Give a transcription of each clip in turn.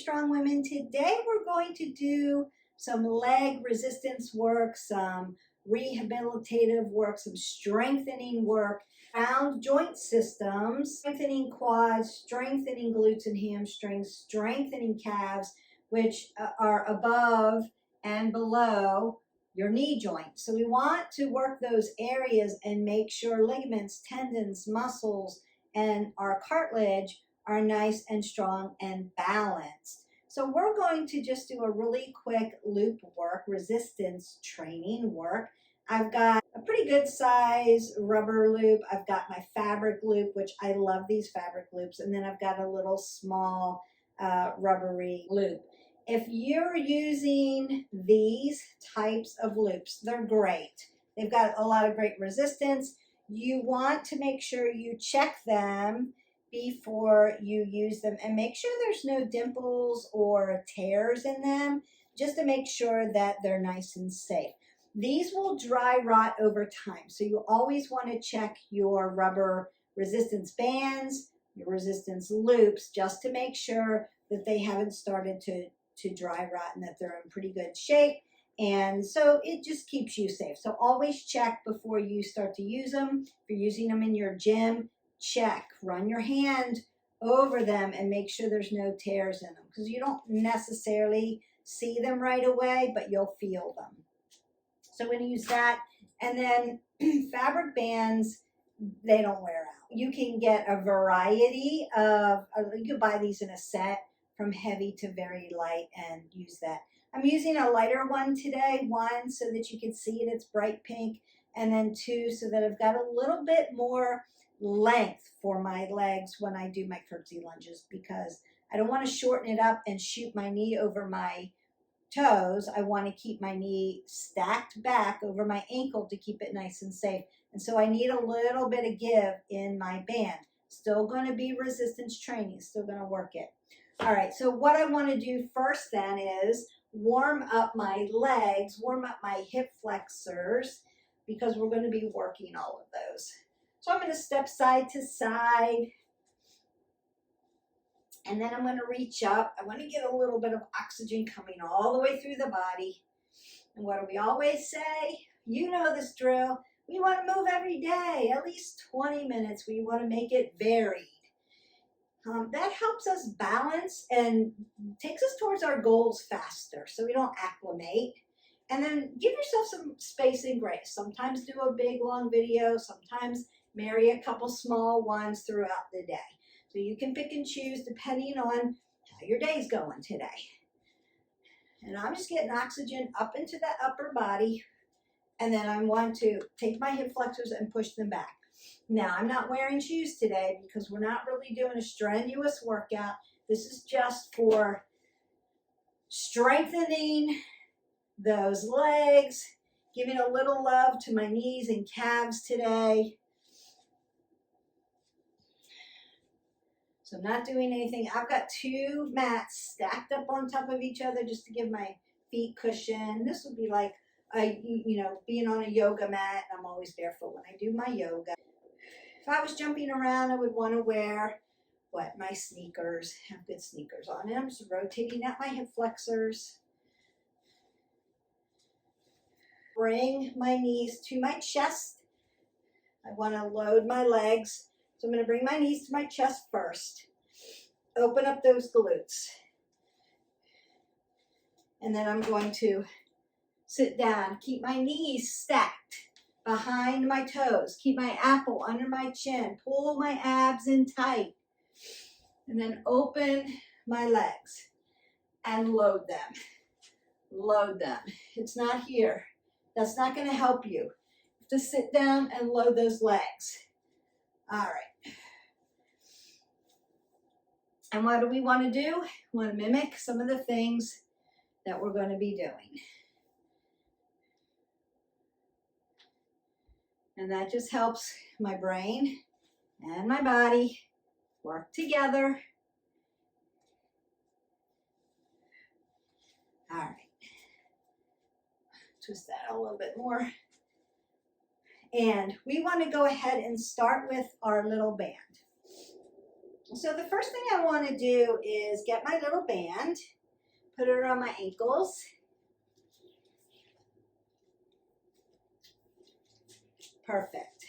strong women. Today we're going to do some leg resistance work, some rehabilitative work, some strengthening work, round joint systems, strengthening quads, strengthening glutes and hamstrings, strengthening calves, which are above and below your knee joint. So we want to work those areas and make sure ligaments, tendons, muscles, and our cartilage are nice and strong and balanced. So we're going to just do a really quick loop work, resistance training work. I've got a pretty good size rubber loop. I've got my fabric loop, which I love these fabric loops. And then I've got a little small rubbery loop. If you're using these types of loops, they're great. They've got a lot of great resistance. You want to make sure you check them before you use them and make sure there's no dimples or tears in them, just to make sure that they're nice and safe. These will dry rot over time, so you always want to check your rubber resistance bands, your resistance loops, just to make sure that they haven't started to dry rot and that they're in pretty good shape. And so it just keeps you safe. So always check before you start to use them. If you're using them in your gym, check, run your hand over them and make sure there's no tears in them, because you don't necessarily see them right away, but you'll feel them. So I'm going to use that. And then fabric bands, they don't wear out. You can get a variety of, you can buy these in a set from heavy to very light and use that. I'm using a lighter one today, one so that you can see it, it's bright pink, and then two so that I've got a little bit more length for my legs when I do my curtsy lunges, because I don't want to shorten it up and shoot my knee over my toes. I want to keep my knee stacked back over my ankle to keep it nice and safe. And so I need a little bit of give in my band. Still going to be resistance training, still going to work it. All right, so what I want to do first then is warm up my legs, warm up my hip flexors, because we're going to be working all of those. So I'm going to step side to side, and then I'm going to reach up. I want to get a little bit of oxygen coming all the way through the body. And what do we always say? You know this drill. We want to move every day, at least 20 minutes. We want to make it varied. That helps us balance and takes us towards our goals faster, so we don't acclimate. And then give yourself some space and grace. Sometimes do a big long video, sometimes marry a couple small ones throughout the day. So you can pick and choose depending on how your day's going today. And I'm just getting oxygen up into the upper body, and then I want to take my hip flexors and push them back. Now, I'm not wearing shoes today because we're not really doing a strenuous workout. This is just for strengthening those legs, giving a little love to my knees and calves today. So I'm not doing anything. I've got two mats stacked up on top of each other just to give my feet cushion. This would be like, being on a yoga mat. I'm always barefoot when I do my yoga. If I was jumping around, I would want to wear, my sneakers, have good sneakers on. And I'm just rotating out my hip flexors. Bring my knees to my chest. I want to load my legs. So I'm going to bring my knees to my chest first. Open up those glutes. And then I'm going to sit down. Keep my knees stacked behind my toes. Keep my apple under my chin. Pull my abs in tight. And then open my legs and load them. Load them. It's not here. That's not going to help you. You have to sit down and load those legs. All right. And what do we want to do? We want to mimic some of the things that we're going to be doing. And that just helps my brain and my body work together. All right. Twist that a little bit more. And we want to go ahead and start with our little band. So the first thing I want to do is get my little band, put it around my ankles. Perfect.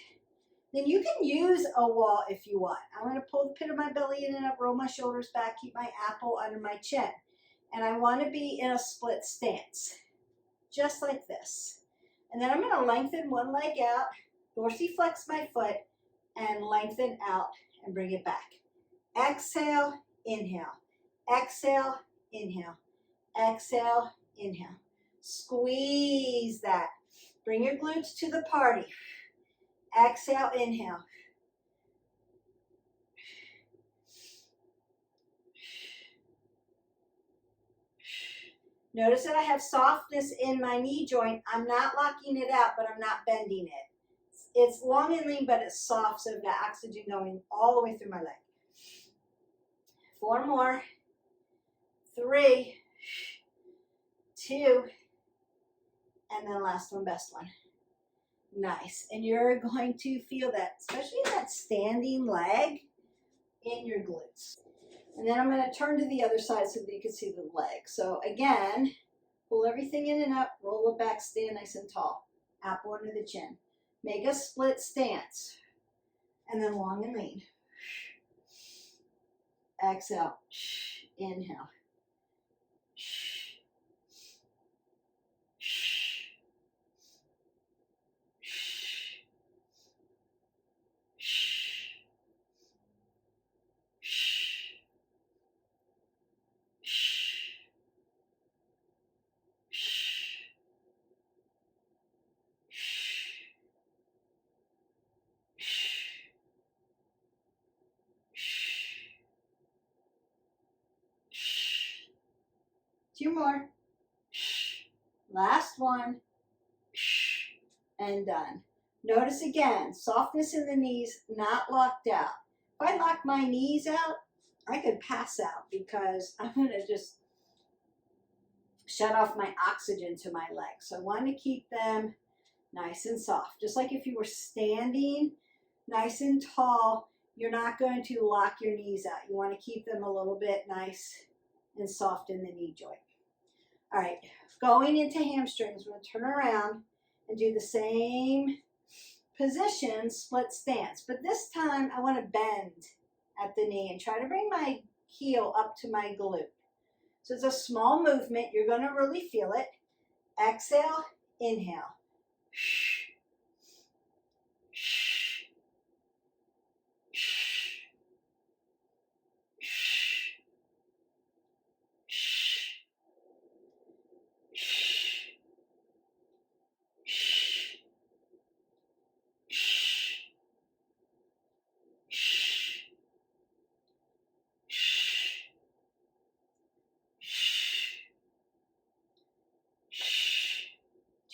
Then you can use a wall if you want. I'm going to pull the pit of my belly in and up, roll my shoulders back, keep my apple under my chin. And I want to be in a split stance, just like this. And then I'm going to lengthen one leg out, dorsiflex my foot, and lengthen out and bring it back. Exhale, inhale. Exhale, inhale. Exhale, inhale. Squeeze that. Bring your glutes to the party. Exhale, inhale. Notice that I have softness in my knee joint. I'm not locking it out, but I'm not bending it. It's long and lean, but it's soft, so I've got oxygen going all the way through my leg. 4 more. 3, 2, and then last one, best one. Nice. And you're going to feel that, especially in that standing leg, in your glutes. And then I'm going to turn to the other side so that you can see the leg. So again, pull everything in and up, roll it back, stand nice and tall. Apple under the chin. Make a split stance. And then long and lean. Exhale. Inhale. Two more. Last one. And done. Notice again, softness in the knees, not locked out. If I lock my knees out, I could pass out because I'm going to just shut off my oxygen to my legs. So I want to keep them nice and soft. Just like if you were standing nice and tall, you're not going to lock your knees out. You want to keep them a little bit nice and soft in the knee joint. All right, going into hamstrings, we're going to turn around and do the same position, split stance. But this time I want to bend at the knee and try to bring my heel up to my glute. So it's a small movement. You're going to really feel it. Exhale, inhale.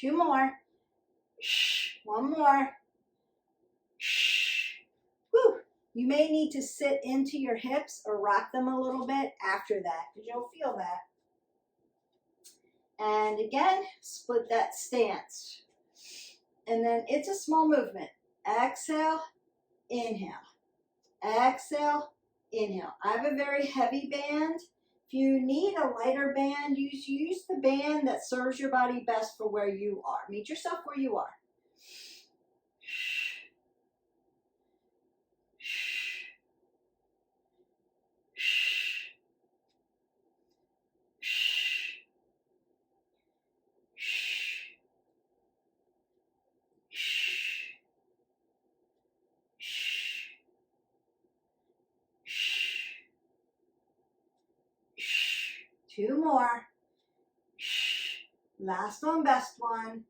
2 more. 1 more. Whew. You may need to sit into your hips or rock them a little bit after that because you'll feel that. And again, split that stance. And then it's a small movement. Exhale, inhale. Exhale, inhale. I have a very heavy band. If you need a lighter band, use the band that serves your body best for where you are. Meet yourself where you are. Two more. Last one, best one.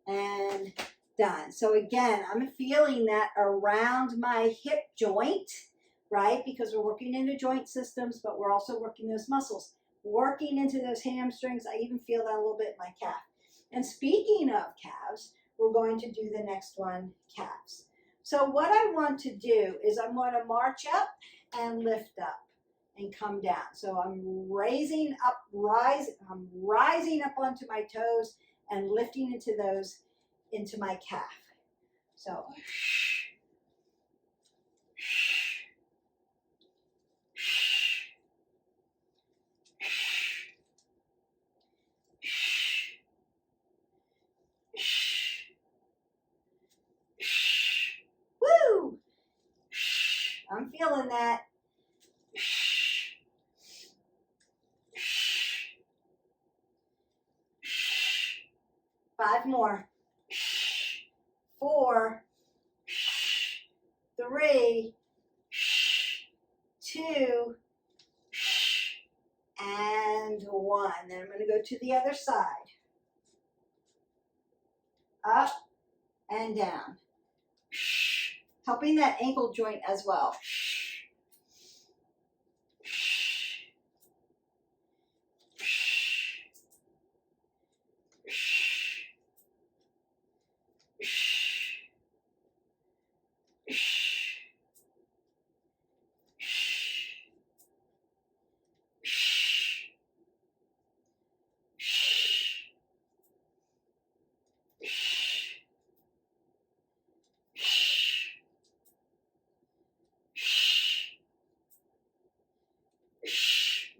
And done. So again, I'm feeling that around my hip joint, right? Because we're working into joint systems, but we're also working those muscles. Working into those hamstrings. I even feel that a little bit in my calf. And speaking of calves, we're going to do the next one, calves. So what I want to do is I'm going to march up and lift up and come down. So I'm rising up onto my toes and lifting into my calf. So feeling that. 5 more. 4, 3, 2, and 1. Then I'm going to go to the other side. Up and down. Helping that ankle joint as well.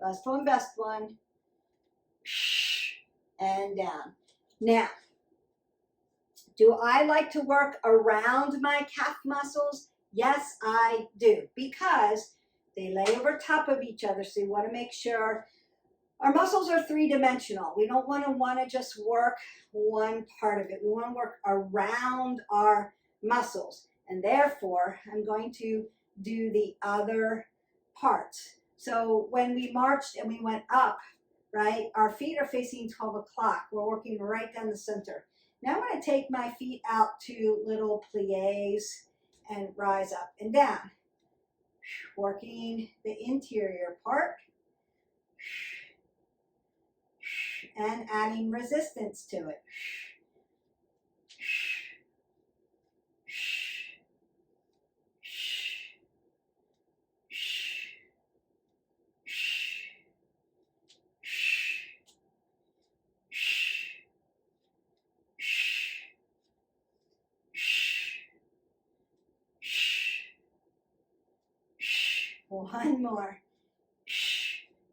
Last one, best one. And down. Now, do I like to work around my calf muscles? Yes, I do, because they lay over top of each other. So you want to make sure our muscles are three-dimensional. We don't want to just work one part of it. We want to work around our muscles. And therefore, I'm going to do the other parts. So when we marched and we went up, right, our feet are facing 12 o'clock. We're working right down the center. Now I'm going to take my feet out to little pliés and rise up and down. Working the interior part and adding resistance to it. One more.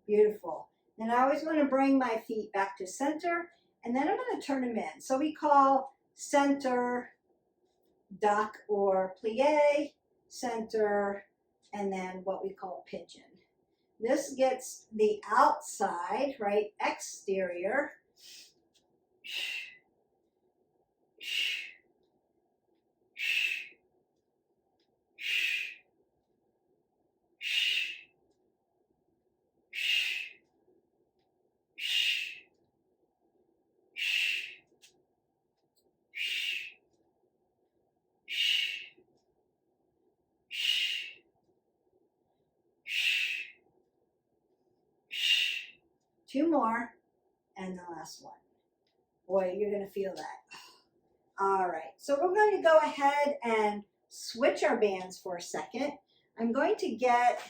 Beautiful. And I always want to bring my feet back to center, and then I'm going to turn them in. So we call center, duck or plie, center, and then what we call pigeon. This gets the outside, right, exterior. Two more, and the last one. Boy, you're going to feel that. All right, so we're going to go ahead and switch our bands for a second. I'm going to get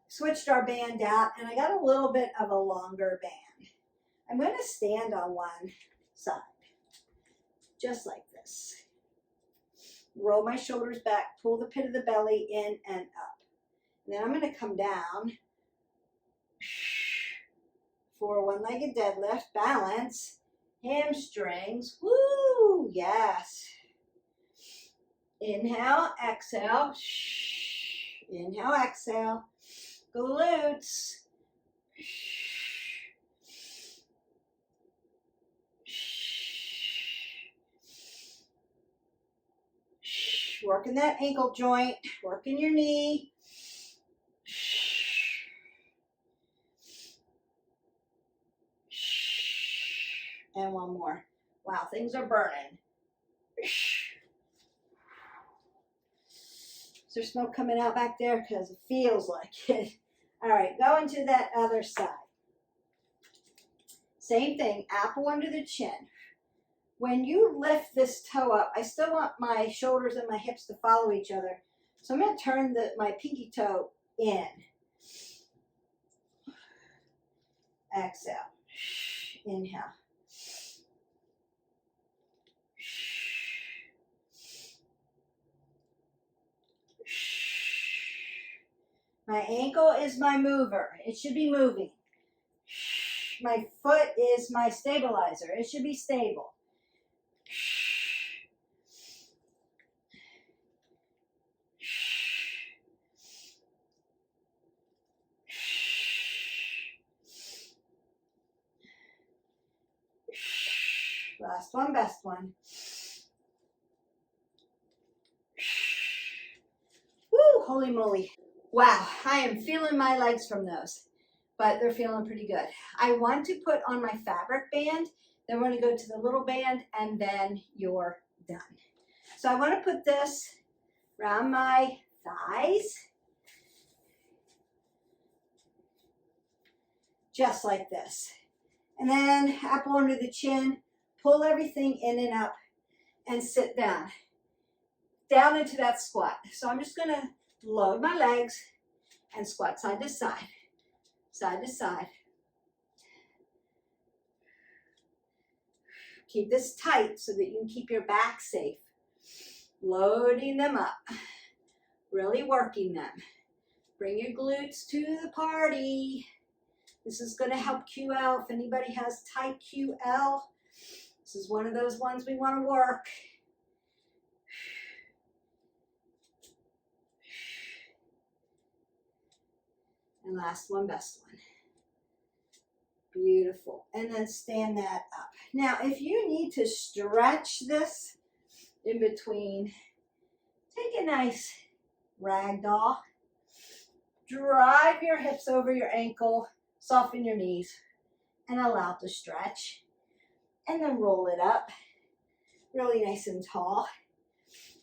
switched our band out, and I got a little bit of a longer band. I'm going to stand on one side, just like this. Roll my shoulders back, pull the pit of the belly in and up. And then I'm going to come down for one-legged deadlift, balance, hamstrings, woo, yes. Inhale, exhale, inhale, exhale, glutes, working that ankle joint, working your knee. And one more. Wow, things are burning. Is there smoke coming out back there? Because it feels like it. All right, going to that other side. Same thing, apple under the chin. When you lift this toe up, I still want my shoulders and my hips to follow each other. So I'm going to turn my pinky toe in. Exhale. Inhale. My ankle is my mover. It should be moving. My foot is my stabilizer. It should be stable. Last one, best one. Woo, holy moly. Wow, I am feeling my legs from those, but they're feeling pretty good. I want to put on my fabric band, then we're gonna go to the little band, and then you're done. So I wanna put this around my thighs, just like this. And then apple under the chin, pull everything in and up, and sit down into that squat. So I'm just gonna load my legs and squat side to side, side to side. Keep this tight so that you can keep your back safe. Loading them up, really working them. Bring your glutes to the party. This is going to help QL. If anybody has tight QL, this is one of those ones we want to work. And last one, best one. Beautiful. And then stand that up. Now, if you need to stretch this in between, take a nice ragdoll. Drive your hips over your ankle, soften your knees, and allow it to stretch. And then roll it up, really nice and tall.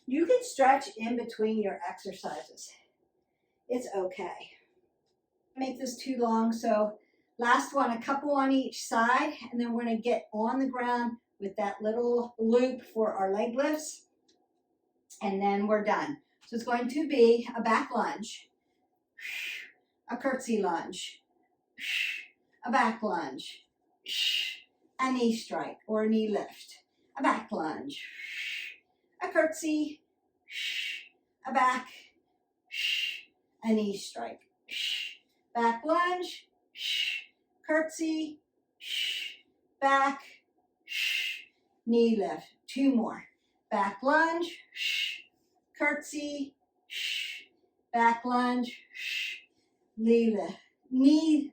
You can stretch in between your exercises. It's okay. Make this too long, so last one, a couple on each side, and then we're going to get on the ground with that little loop for our leg lifts, and then we're done. So it's going to be a back lunge, a curtsy lunge, a back lunge, a knee strike or a knee lift, a back lunge, a curtsy, a back, a knee strike, back lunge, curtsy, back, knee lift. Two more. Back lunge, curtsy, back lunge, knee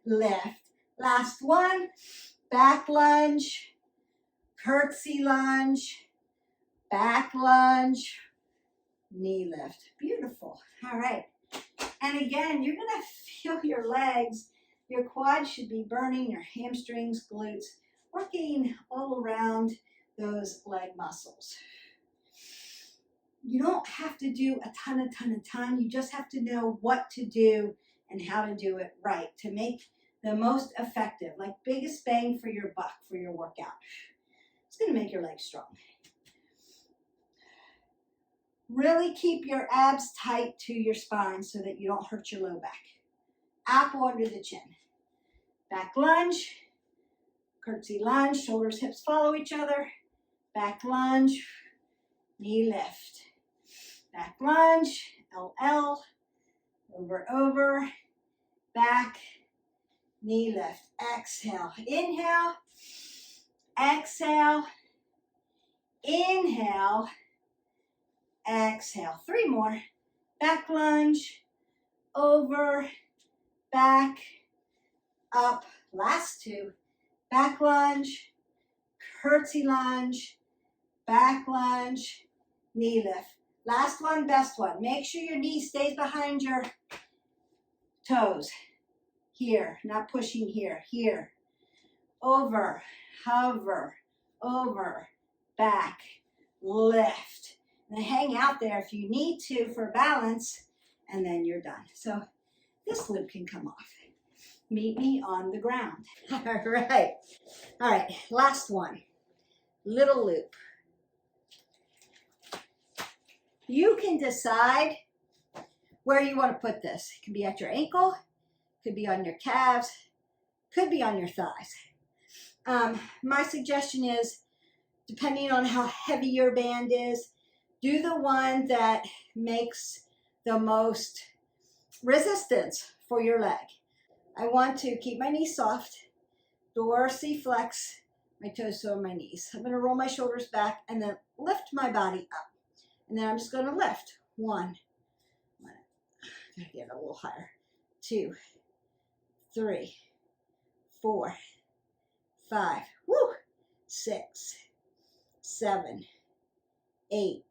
lift. Last one. Back lunge, curtsy lunge, back lunge, knee lift. Beautiful. All right. And again, you're going to feel your legs. Your quads should be burning, your hamstrings, glutes, working all around those leg muscles. You don't have to do a ton. You just have to know what to do and how to do it right to make the most effective, like biggest bang for your buck for your workout. It's going to make your legs strong. Really keep your abs tight to your spine so that you don't hurt your low back. Apple under the chin. Back lunge, curtsy lunge, shoulders, hips follow each other. Back lunge, knee lift. Back lunge, LL, over, back, knee lift. Exhale, inhale, exhale, inhale, exhale. Three more. Back lunge, over, back, up. Last two. Back lunge, curtsy lunge, back lunge, knee lift. Last one, best one. Make sure your knee stays behind your toes. Here, not pushing here. Here. Over, hover, over, back, lift. And hang out there if you need to for balance, and then you're done. So this loop can come off. Meet me on the ground. All right. All right, last one. Little loop. You can decide where you want to put this. It can be at your ankle, could be on your calves, could be on your thighs. My suggestion is, depending on how heavy your band is, do the one that makes the most resistance for your leg. I want to keep my knees soft, dorsiflex my toes to my knees. I'm going to roll my shoulders back and then lift my body up. And then I'm just going to lift. One. Gotta get a little higher. 2, 3, 4, 5. Woo! 6, 7, 8,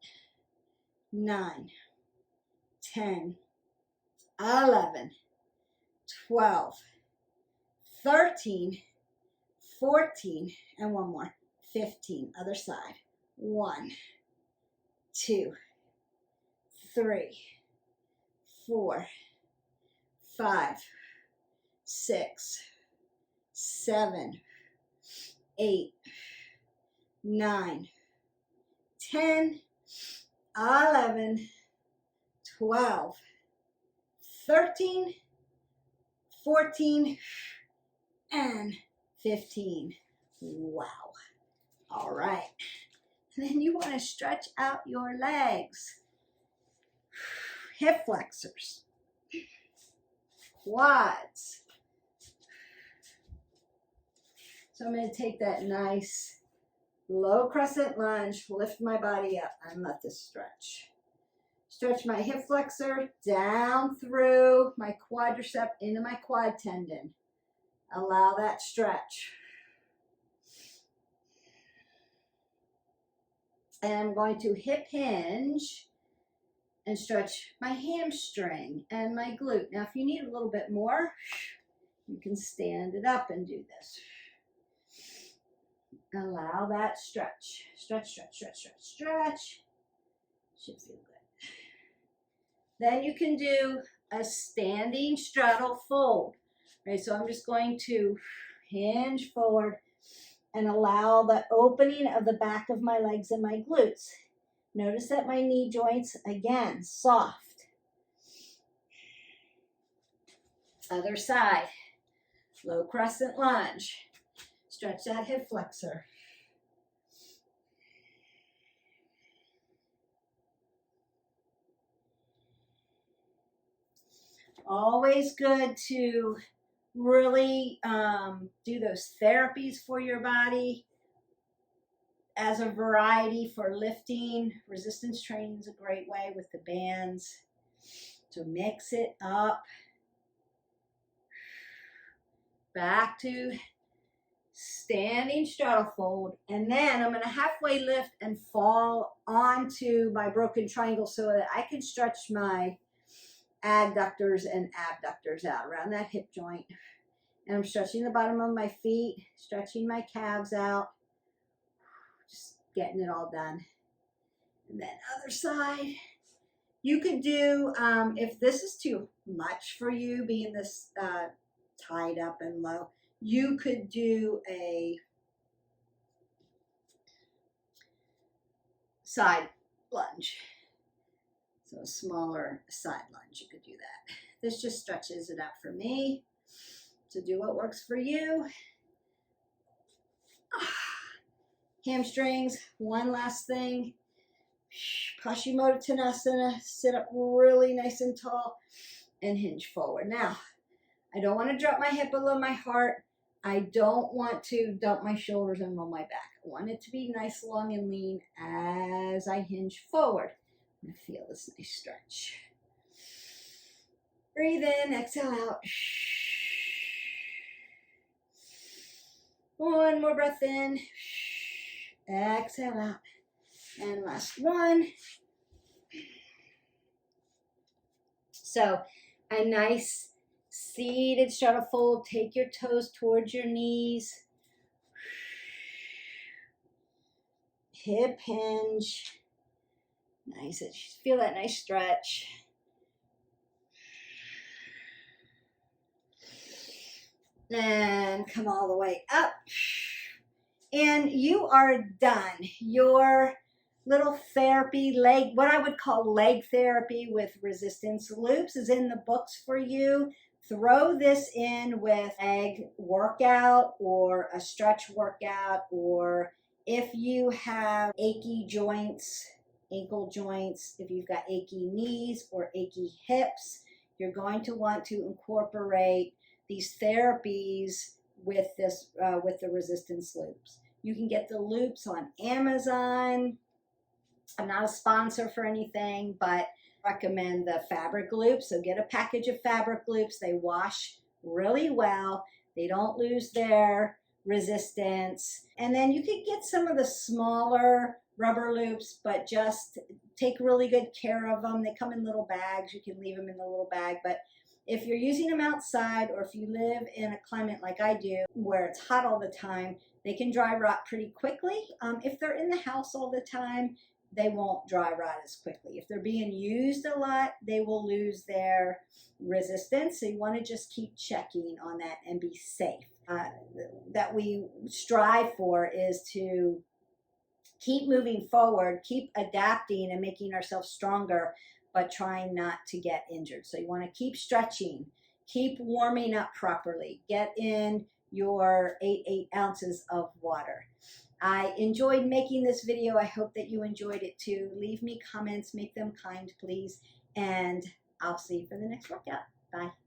9, 10, 11, 12, 13, 14, and one more, 15. Other side. 1, 2, 3, 4, 5, 6, 7, 8, 9, 10, 11, 12, 13, 14, and 15. Wow. All right. And then you want to stretch out your legs. Hip flexors. Quads. So I'm going to take that nice low crescent lunge, lift my body up, and let this stretch. Stretch my hip flexor down through my quadricep into my quad tendon. Allow that stretch. And I'm going to hip hinge and stretch my hamstring and my glute. Now, if you need a little bit more, you can stand it up and do this. Allow that stretch. Stretch, stretch, stretch, stretch, stretch. Should feel good. Then you can do a standing straddle fold. Right, so I'm just going to hinge forward and allow the opening of the back of my legs and my glutes. Notice that my knee joints, again, soft. Other side. Low crescent lunge. Stretch that hip flexor. Always good to really do those therapies for your body as a variety for lifting. Resistance training is a great way with the bands to mix it up. Back to standing straddle fold, and then I'm going to halfway lift and fall onto my broken triangle so that I can stretch my adductors and abductors out around that hip joint. And I'm stretching the bottom of my feet, stretching my calves out, just getting it all done. And then other side. You could do, if this is too much for you, being this tied up and low, you could do a side lunge. So a smaller side lunge, you could do that. This just stretches it out for me. So do what works for you. Hamstrings, one last thing. Paschimottanasana, sit up really nice and tall and hinge forward. Now, I don't want to drop my hip below my heart. I don't want to dump my shoulders and roll my back. I want it to be nice, long, and lean as I hinge forward. I'm going to feel this nice stretch. Breathe in, exhale out. One more breath in. Exhale out. And last one. So a nice seated straddle fold. Take your toes towards your knees. Hip hinge. Nice. Feel that nice stretch. And come all the way up. And you are done. Your little therapy, leg, what I would call leg therapy with resistance loops, is in the books for you. Throw this in with leg workout or a stretch workout, or if you have achy joints, ankle joints, if you've got achy knees or achy hips, you're going to want to incorporate these therapies with this with the resistance loops. You can get the loops on Amazon. I'm not a sponsor for anything, but I recommend the fabric loops. So get a package of fabric loops. They wash really well. They don't lose their resistance. And then you could get some of the smaller rubber loops, but just take really good care of them. They come in little bags. You can leave them in the little bag. But if you're using them outside, or if you live in a climate like I do, where it's hot all the time, they can dry rot pretty quickly. If they're in the house all the time, they won't dry rot as quickly. If they're being used a lot, they will lose their resistance. So you want to just keep checking on that and be safe. That we strive for is to keep moving forward, keep adapting and making ourselves stronger, but trying not to get injured. So you want to keep stretching, keep warming up properly, get in your 8 ounces of water. I enjoyed making this video. I hope that you enjoyed it too. Leave me comments, make them kind, please, and I'll see you for the next workout. Bye.